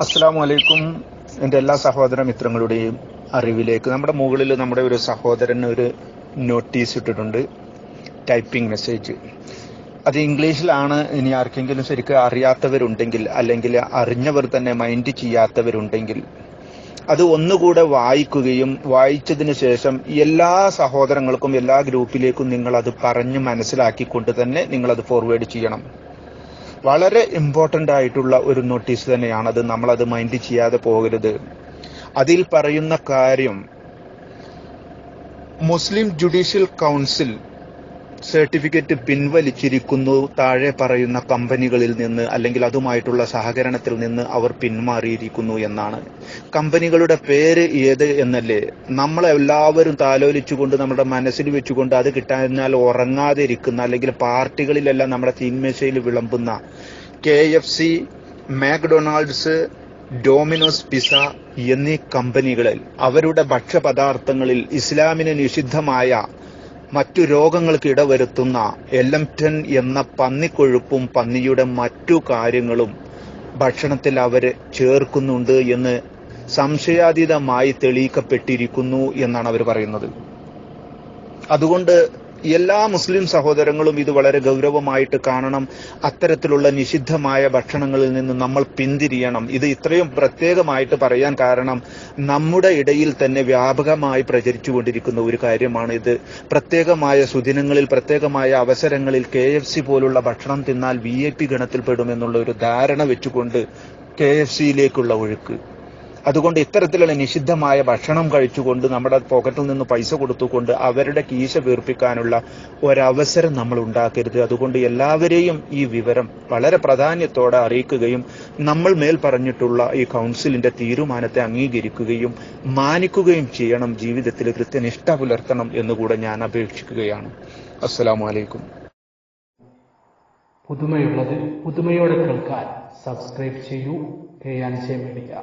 അസ്സലാമു അലൈക്കും. എൻ്റെ എല്ലാ സഹോദര മിത്രങ്ങളുടെയും അറിവിലേക്ക് നമ്മുടെ മുകളിൽ നമ്മുടെ ഒരു സഹോദരൻ ഒരു നോട്ടീസ് ഇട്ടിട്ടുണ്ട്, ടൈപ്പിംഗ് മെസ്സേജ്. അത് ഇംഗ്ലീഷിലാണ്. ഇനി ആർക്കെങ്കിലും ശരിക്കും അറിയാത്തവരുണ്ടെങ്കിൽ, അല്ലെങ്കിൽ അറിഞ്ഞവർ തന്നെ മൈൻഡ് ചെയ്യാത്തവരുണ്ടെങ്കിൽ അത് ഒന്നുകൂടെ വായിക്കുകയും വായിച്ചതിന് ശേഷം എല്ലാ സഹോദരങ്ങൾക്കും എല്ലാ ഗ്രൂപ്പിലേക്കും നിങ്ങളത് പറഞ്ഞ് മനസ്സിലാക്കിക്കൊണ്ട് തന്നെ നിങ്ങളത് ഫോർവേഡ് ചെയ്യണം. വളരെ ഇമ്പോർട്ടൻ്റ് ആയിട്ടുള്ള ഒരു നോട്ടീസ് തന്നെയാണത്. നമ്മളത് മൈൻഡ് ചെയ്യാതെ പോകരുത്. അതിൽ പറയുന്ന കാര്യം, മുസ്ലിം ജുഡീഷ്യൽ കൗൺസിൽ സർട്ടിഫിക്കറ്റ് പിൻവലിച്ചിരിക്കുന്നു. താഴെ പറയുന്ന കമ്പനികളിൽ നിന്ന് അല്ലെങ്കിൽ അതുമായിട്ടുള്ള സഹകരണത്തിൽ നിന്ന് അവർ പിന്മാറിയിരിക്കുന്നു എന്നാണ്. കമ്പനികളുടെ പേര് ഏത് എന്നല്ലേ നമ്മളെല്ലാവരും താലോലിച്ചുകൊണ്ട് നമ്മുടെ മനസ്സിൽ വെച്ചുകൊണ്ട് അത് കിട്ടാഞ്ഞാൽ ഉറങ്ങാതെ ഇരിക്കുന്ന, അല്ലെങ്കിൽ പാർട്ടികളിലെല്ലാം നമ്മുടെ തീന്മേശയിൽ വിളമ്പുന്ന KFC, മാക്ഡൊണാൾഡ്സ്, ഡൊമിനോസ് പിസ എന്നീ കമ്പനികളിൽ അവരുടെ ഭക്ഷ്യപദാർത്ഥങ്ങളിൽ ഇസ്ലാമിന് നിഷിദ്ധമായ മറ്റു രോഗങ്ങൾക്ക് ഇടവരുത്തുന്ന എലംപ്റ്റൻ എന്ന പന്നിക്കൊഴുപ്പും പന്നിയുടെ മറ്റു കാര്യങ്ങളും ഭക്ഷണത്തിൽ അവർ ചേർക്കുന്നുണ്ട് എന്ന് സംശയാതീതമായി തെളിയിക്കപ്പെട്ടിരിക്കുന്നു എന്നാണ് അവർ പറയുന്നത്. അതുകൊണ്ട് എല്ലാ മുസ്ലിം സഹോദരങ്ങളും ഇത് വളരെ ഗൗരവമായിട്ട് കാണണം. അത്തരത്തിലുള്ള നിഷിദ്ധമായ ഭക്ഷണങ്ങളിൽ നിന്ന് നമ്മൾ പിന്തിരിയണം. ഇത് ഇത്രയും പ്രത്യേകമായിട്ട് പറയാൻ കാരണം, നമ്മുടെ ഇടയിൽ തന്നെ വ്യാപകമായി പ്രചരിച്ചുകൊണ്ടിരിക്കുന്ന ഒരു കാര്യമാണ് ഇത്. പ്രത്യേകമായ സുദിനങ്ങളിൽ, പ്രത്യേകമായ അവസരങ്ങളിൽ KFC പോലുള്ള ഭക്ഷണം തിന്നാൽ VIP ഗണത്തിൽപ്പെടുമെന്നുള്ള ഒരു ധാരണ വെച്ചുകൊണ്ട് KFCയിലേക്കുള്ള ഒഴുക്ക്. അതുകൊണ്ട് ഇത്തരത്തിലുള്ള നിഷിദ്ധമായ ഭക്ഷണം കഴിച്ചുകൊണ്ട് നമ്മുടെ പോക്കറ്റിൽ നിന്ന് പൈസ കൊടുത്തുകൊണ്ട് അവരുടെ കീശ വീർപ്പിക്കാനുള്ള ഒരവസരം നമ്മൾ ഉണ്ടാക്കരുത്. അതുകൊണ്ട് എല്ലാവരെയും ഈ വിവരം വളരെ പ്രാധാന്യത്തോടെ അറിയിക്കുകയും നമ്മൾ മേൽ പറഞ്ഞിട്ടുള്ള ഈ കൗൺസിലിന്റെ തീരുമാനത്തെ അംഗീകരിക്കുകയും മാനിക്കുകയും ചെയ്യണം. ജീവിതത്തിൽ കൃത്യനിഷ്ഠ പുലർത്തണം എന്നുകൂടെ ഞാൻ അപേക്ഷിക്കുകയാണ്. അസ്സലാമു അലൈക്കും. പുതുമയുള്ളത് പുതുമയോടെ കേൾക്കാൻ സബ്സ്ക്രൈബ് ചെയ്യൂ. KNJ media.